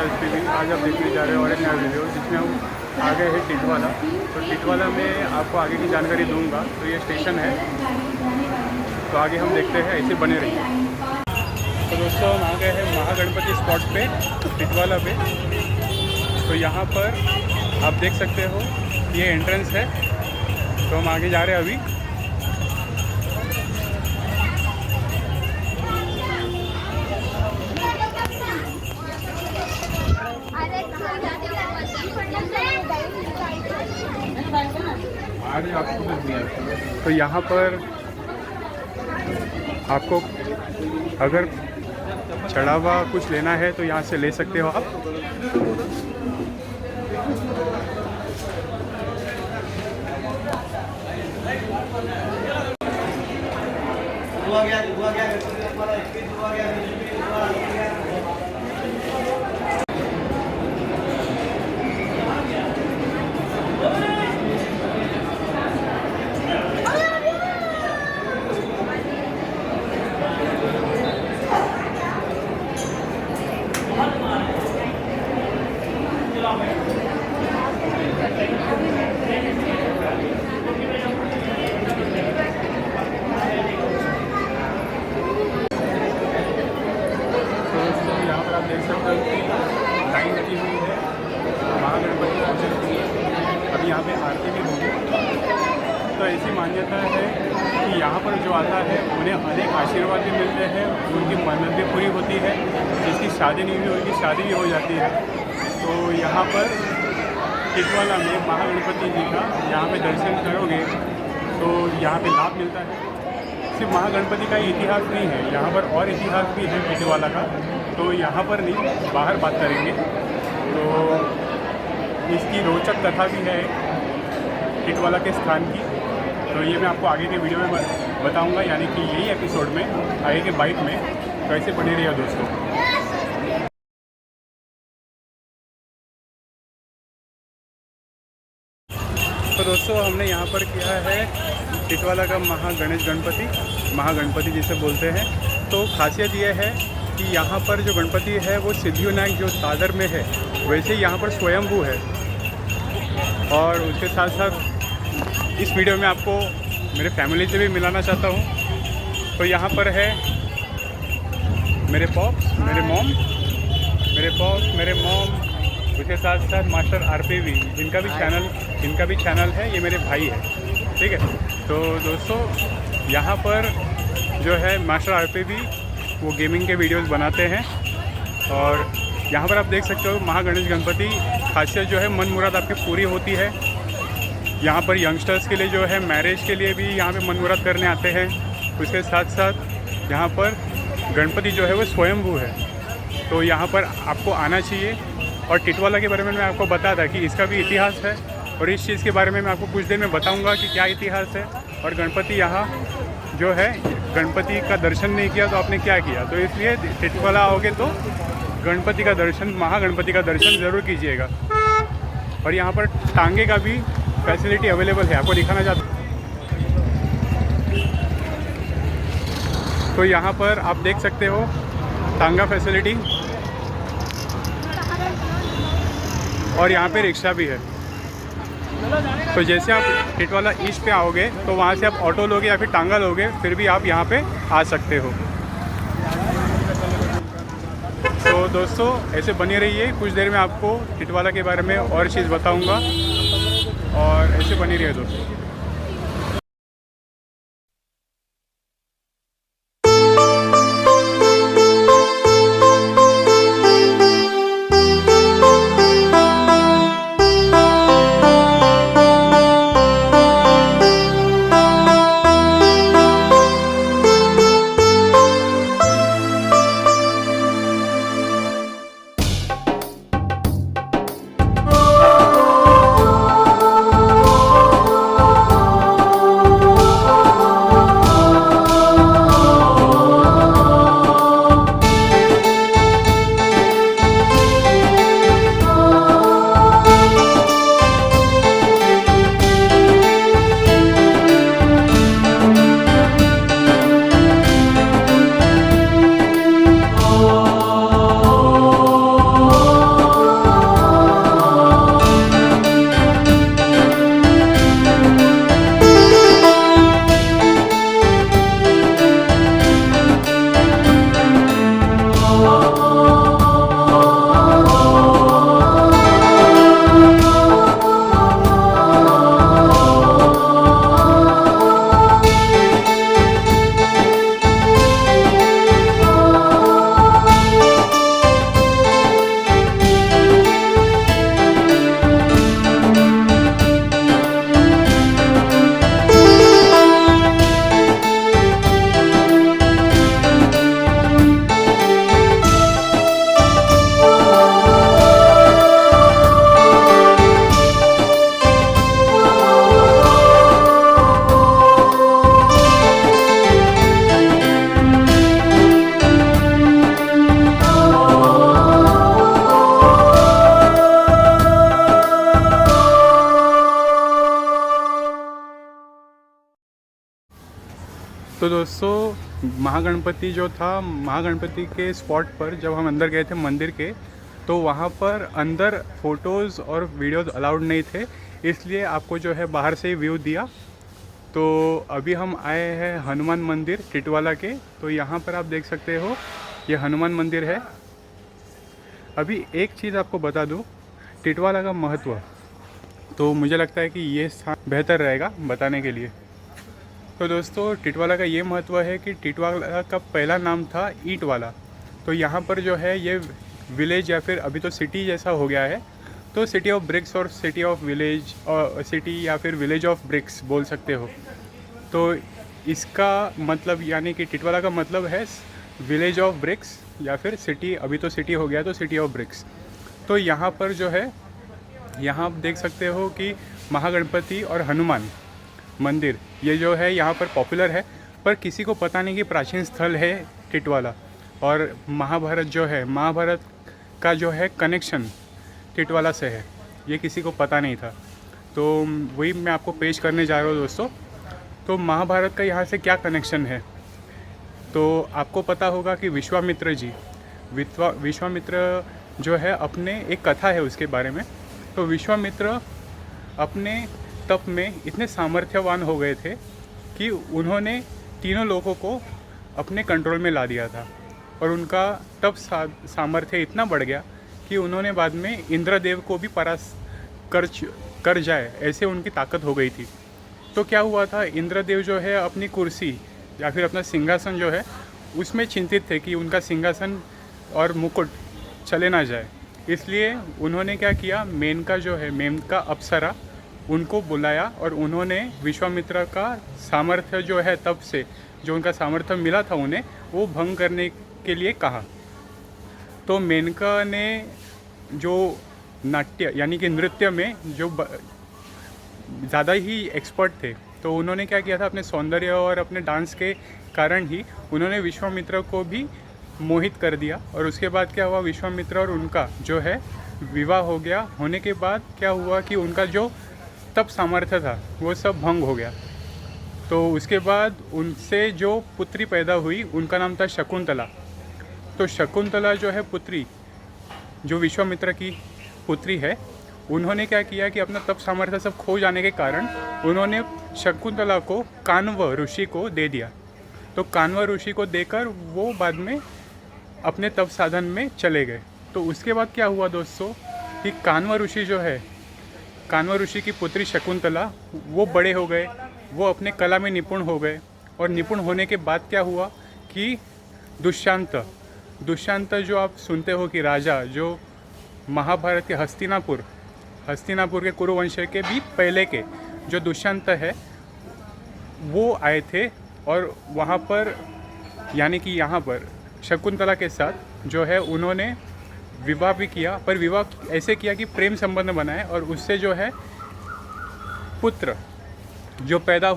SPV. आज आप देखने जा रहे हैं और एक नया वीडियो जिसमें हम आ गए हैं टिटवाला। तो टिटवाला में आपको आगे की जानकारी दूंगा। तो ये स्टेशन है, तो आगे हम देखते हैं, ऐसे बने रहिए। तो दोस्तों हम आ गए हैं महागणपति स्पॉट पे टिटवाला पे। तो यहाँ पर आप देख सकते हो ये एंट्रेंस है। तो हम आगे जा रहे हैं अभी। तो यहाँ पर आपको अगर चढ़ावा कुछ लेना है तो यहाँ से ले सकते हो आप। देख सकते हो कि लाइन लगी हुई है महागणपति पूजन के लिए। अभी यहाँ पे आरती भी होगी। तो ऐसी मान्यता है कि यहाँ पर जो आता है उन्हें अनेक आशीर्वाद भी मिलते हैं, उनकी मन्नत भी पूरी होती है। जिसकी शादी नहीं हुई उनकी शादी भी हो जाती है। तो यहाँ पर टिटवाला में महागणपति जी का यहाँ पे दर्शन करोगे तो यहाँ पे लाभ मिलता है। सिर्फ महागणपति का इतिहास नहीं है, यहाँ पर और इतिहास भी है टिटवाला का। तो यहाँ पर नहीं, बाहर बात करेंगे। तो इसकी रोचक कथा भी है टिटवाला के स्थान की। तो ये मैं आपको आगे के वीडियो में बताऊंगा, यानी कि यही एपिसोड में आगे के बाइट में। तो ऐसे बने रहिए दोस्तों। तो दोस्तों हमने यहाँ पर किया है टिटवाला का महागणपति जिसे बोलते हैं। तो खासियत यह है कि यहाँ पर जो गणपति है वो सिद्धिविनायक जो दादर में है वैसे ही यहाँ पर स्वयंभू है। और उसके साथ साथ इस वीडियो में आपको मेरे फैमिली से भी मिलाना चाहता हूँ। तो यहाँ पर है मेरे पॉप्स, मेरे मॉम, उसके साथ साथ मास्टर आरपीवी, इनका भी चैनल है। ये मेरे भाई है, ठीक है। तो दोस्तों यहाँ पर जो है मास्टर आरपीवी वो गेमिंग के वीडियोस बनाते हैं। और यहाँ पर आप देख सकते हो महागणेश गणपति खासियत जो है मन मुराद आपकी पूरी होती है। यहाँ पर यंगस्टर्स के लिए जो है मैरिज के लिए भी यहाँ पे मन मुराद करने आते हैं। उसके साथ साथ यहाँ पर गणपति जो है वो स्वयंभू है। तो यहाँ पर आपको आना चाहिए। और टिटवाला के बारे में मैं आपको बता था कि इसका भी इतिहास है, और इस चीज़ के बारे में मैं आपको कुछ देर में बताऊँगा कि क्या इतिहास है। और गणपति यहाँ जो है, गणपति का दर्शन नहीं किया तो आपने क्या किया। तो इसलिए टिटवाला आओगे तो गणपति का दर्शन, महागणपति का दर्शन ज़रूर कीजिएगा। और यहाँ पर टांगे का भी फैसिलिटी अवेलेबल है, आपको दिखाना चाहता हूँ। तो यहाँ पर आप देख सकते हो टांगा फैसिलिटी, और यहाँ पे रिक्शा भी है। तो जैसे आप टिटवाला ईस्ट पे आओगे तो वहाँ से आप ऑटो लोगे या फिर टांगा लोगे, फिर भी आप यहाँ पे आ सकते हो। तो दोस्तों ऐसे बने रहिए, कुछ देर में आपको टिटवाला के बारे में और चीज़ बताऊँगा। और ऐसे बने रहिए दोस्तों। तो दोस्तों महागणपति जो था, महागणपति के स्पॉट पर जब हम अंदर गए थे मंदिर के, तो वहाँ पर अंदर फ़ोटोज़ और वीडियोज़ अलाउड नहीं थे, इसलिए आपको जो है बाहर से ही व्यू दिया। तो अभी हम आए हैं हनुमान मंदिर टिटवाला के। तो यहाँ पर आप देख सकते हो ये हनुमान मंदिर है। अभी एक चीज़ आपको बता दूँ टिटवाला का महत्व, तो मुझे लगता है कि ये स्थान बेहतर रहेगा बताने के लिए। तो दोस्तों टिटवाला का ये महत्व है कि टिटवाला का पहला नाम था ईंट वाला। तो यहाँ पर जो है ये विलेज या फिर अभी तो सिटी जैसा हो गया है, तो सिटी ऑफ ब्रिक्स और सिटी ऑफ विलेज और सिटी या फिर विलेज ऑफ ब्रिक्स बोल सकते हो। तो इसका मतलब यानी कि टिटवाला का मतलब है विलेज ऑफ ब्रिक्स या फिर सिटी, अभी तो सिटी हो गया तो सिटी ऑफ ब्रिक्स। तो यहाँ पर जो है, यहाँ आप देख सकते हो कि महागणपति और हनुमान मंदिर ये जो है यहाँ पर पॉपुलर है, पर किसी को पता नहीं कि प्राचीन स्थल है टिटवाला। और महाभारत जो है, महाभारत का जो है कनेक्शन टिटवाला से है, ये किसी को पता नहीं था। तो वही मैं आपको पेश करने जा रहा हूँ दोस्तों। तो महाभारत का यहाँ से क्या कनेक्शन है, तो आपको पता होगा कि विश्वामित्र जी, विश्वामित्र जो है अपने एक कथा है उसके बारे में। तो विश्वामित्र अपने तप में इतने सामर्थ्यवान हो गए थे कि उन्होंने तीनों लोगों को अपने कंट्रोल में ला दिया था, और उनका तप सामर्थ्य इतना बढ़ गया कि उन्होंने बाद में इंद्रदेव को भी परास्त कर जाए ऐसे उनकी ताकत हो गई थी। तो क्या हुआ था, इंद्रदेव जो है अपनी कुर्सी या फिर अपना सिंहासन जो है उसमें चिंतित थे कि उनका सिंहासन और मुकुट चले ना जाए। इसलिए उन्होंने क्या किया, मेनका जो है, मेनका अप्सरा, उनको बुलाया और उन्होंने विश्वामित्र का सामर्थ्य जो है तब से जो उनका सामर्थ्य मिला था उन्हें, वो भंग करने के लिए कहा। तो मेनका ने जो नाट्य यानी कि नृत्य में जो ज़्यादा ही एक्सपर्ट थे, तो उन्होंने क्या किया था, अपने सौंदर्य और अपने डांस के कारण ही उन्होंने विश्वामित्र को भी मोहित कर दिया। और उसके बाद क्या हुआ, विश्वामित्र और उनका जो है विवाह हो गया। होने के बाद क्या हुआ कि उनका जो तप सामर्थ्य था वो सब भंग हो गया। तो उसके बाद उनसे जो पुत्री पैदा हुई उनका नाम था शकुंतला। तो शकुंतला जो है पुत्री, जो विश्वामित्र की पुत्री है, उन्होंने क्या किया कि अपना तप सामर्थ्य सब खो जाने के कारण उन्होंने शकुंतला को कान्व ऋषि को दे दिया। तो कान्व ऋषि को देकर वो बाद में अपने तप साधन में चले गए। तो उसके बाद क्या हुआ दोस्तों कि कान्व ऋषि जो है, कान्व ऋषि की पुत्री शकुंतला, वो बड़े हो गए, वो अपने कला में निपुण हो गए। और निपुण होने के बाद क्या हुआ कि दुष्यंत जो आप सुनते हो कि राजा, जो महाभारत के हस्तिनापुर के कुरुवंश के भी पहले के जो दुष्यंत है, वो आए थे और वहाँ पर यानी कि यहाँ पर शकुंतला के साथ जो है उन्होंने विवाह भी किया। पर विवाह ऐसे किया कि प्रेम संबंध बनाए, और उससे जो है पुत्र जो पैदा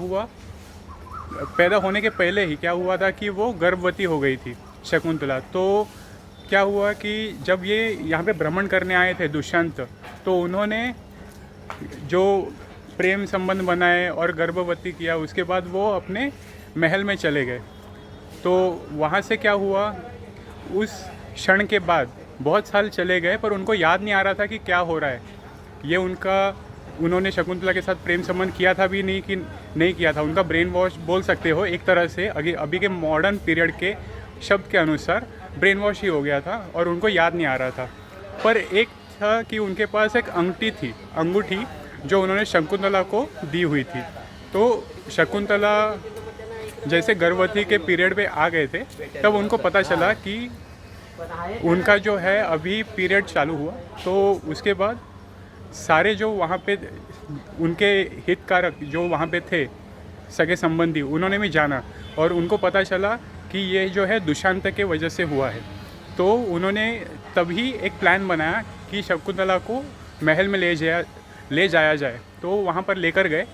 होने के पहले ही क्या हुआ था कि वो गर्भवती हो गई थी शकुंतला। तो क्या हुआ कि जब ये यहाँ पे भ्रमण करने आए थे दुष्यंत, तो उन्होंने जो प्रेम संबंध बनाए और गर्भवती किया, उसके बाद वो अपने महल में चले गए। तो वहाँ से क्या हुआ, उस क्षण के बाद बहुत साल चले गए पर उनको याद नहीं आ रहा था कि क्या हो रहा है। ये उन्होंने शकुंतला के साथ प्रेम संबंध किया था भी नहीं कि नहीं किया था, उनका ब्रेन वॉश बोल सकते हो एक तरह से। अभी के मॉडर्न पीरियड के शब्द के अनुसार ब्रेन वॉश ही हो गया था और उनको याद नहीं आ रहा था। पर एक था कि उनके पास एक अंगूठी जो उन्होंने शकुंतला को दी हुई थी। तो शकुंतला जैसे गर्भवती के पीरियड पे आ गए थे, तब उनको पता चला कि उनका जो है अभी पीरियड चालू हुआ। तो उसके बाद सारे जो वहाँ पे उनके हितकारक जो वहाँ पे थे, सगे संबंधी, उन्होंने भी जाना और उनको पता चला कि ये जो है दुष्यंत के वजह से हुआ है। तो उन्होंने तभी एक प्लान बनाया कि शकुंतला को महल में ले जाया जाए। तो वहाँ पर लेकर गए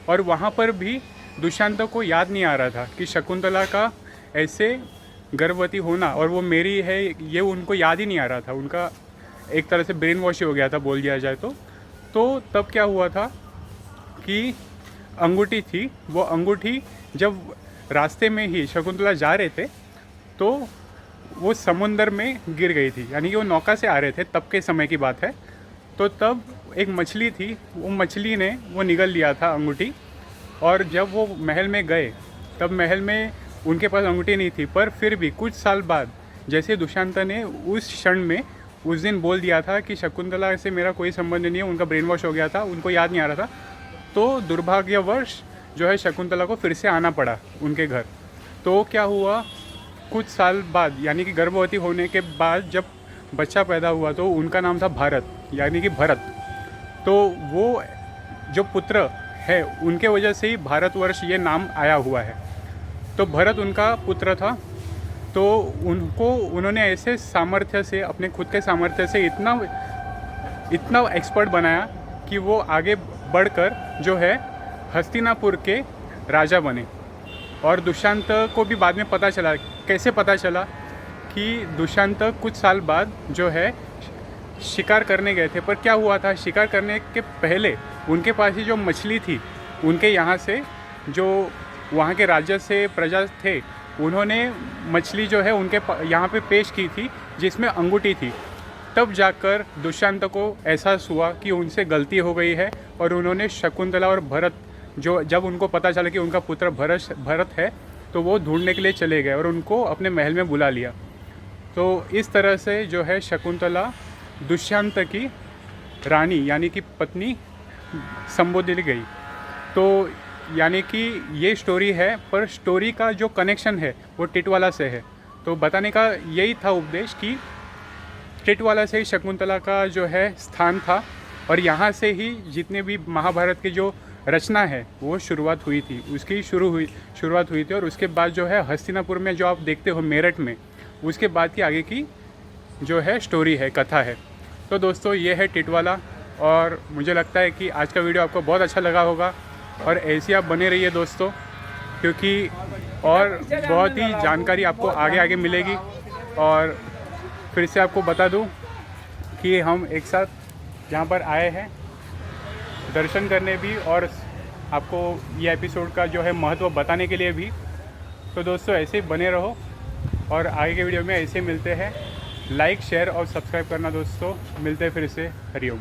और वहाँ पर भी दुष्यंत को याद नहीं आ रहा था कि शकुंतला का ऐसे गर्भवती होना और वो मेरी है, ये उनको याद ही नहीं आ रहा था। उनका एक तरह से ब्रेन वॉश हो गया था बोल दिया जाए तो तब क्या हुआ था कि अंगूठी थी, वो अंगूठी जब रास्ते में ही शकुंतला जा रहे थे तो वो समुंदर में गिर गई थी, यानी कि वो नौका से आ रहे थे, तब के समय की बात है। तो तब एक मछली थी, वो मछली ने वो निगल लिया था अंगूठी, और जब वो महल में गए तब महल में उनके पास अंगूठी नहीं थी। पर फिर भी कुछ साल बाद जैसे दुष्यंत ने उस क्षण में उस दिन बोल दिया था कि शकुंतला से मेरा कोई संबंध नहीं है, उनका ब्रेन वॉश हो गया था, उनको याद नहीं आ रहा था, तो दुर्भाग्यवश जो है शकुंतला को फिर से आना पड़ा उनके घर। तो क्या हुआ, कुछ साल बाद यानी कि गर्भवती होने के बाद जब बच्चा पैदा हुआ तो उनका नाम था भारत, यानी कि भरत। तो वो जो पुत्र है उनके वजह से ही भारतवर्ष ये नाम आया हुआ है। तो भरत उनका पुत्र था, तो उन्होंने ऐसे सामर्थ्य से, अपने खुद के सामर्थ्य से इतना एक्सपर्ट बनाया कि वो आगे बढ़कर जो है हस्तिनापुर के राजा बने। और दुष्यंत को भी बाद में पता चला, कैसे पता चला कि दुष्यंत कुछ साल बाद जो है शिकार करने गए थे। पर क्या हुआ था, शिकार करने के पहले उनके पास ही जो मछली थी, उनके यहाँ से जो वहाँ के राज्य से प्रजा थे, उन्होंने मछली जो है उनके यहाँ पे पेश की थी जिसमें अंगूठी थी। तब जाकर दुष्यंत को एहसास हुआ कि उनसे गलती हो गई है, और उन्होंने शकुंतला और भरत, जो जब उनको पता चला कि उनका पुत्र भरत है, तो वो ढूंढने के लिए चले गए और उनको अपने महल में बुला लिया। तो इस तरह से जो है शकुंतला दुष्यंत की रानी यानी कि पत्नी संबोधित गई। तो यानी कि ये स्टोरी है, पर स्टोरी का जो कनेक्शन है वो टिटवाला से है। तो बताने का यही था उद्देश्य कि टिटवाला से ही शकुंतला का जो है स्थान था, और यहाँ से ही जितने भी महाभारत की जो रचना है वो शुरुआत हुई थी, उसकी शुरुआत हुई थी। और उसके बाद जो है हस्तिनापुर में जो आप देखते हो मेरठ में, उसके बाद की आगे की जो है स्टोरी है, कथा है। तो दोस्तों ये है टिटवाला, और मुझे लगता है कि आज का वीडियो आपको बहुत अच्छा लगा होगा, और ऐसे आप बने रहिए दोस्तों, क्योंकि और बहुत ही जानकारी आपको आगे मिलेगी। और फिर से आपको बता दूं कि हम एक साथ यहाँ पर आए हैं दर्शन करने भी, और आपको ये एपिसोड का जो है महत्व बताने के लिए भी। तो दोस्तों ऐसे ही बने रहो, और आगे के वीडियो में ऐसे मिलते हैं। लाइक, शेयर और सब्सक्राइब करना दोस्तों। मिलते हैं फिर से। हरिओम।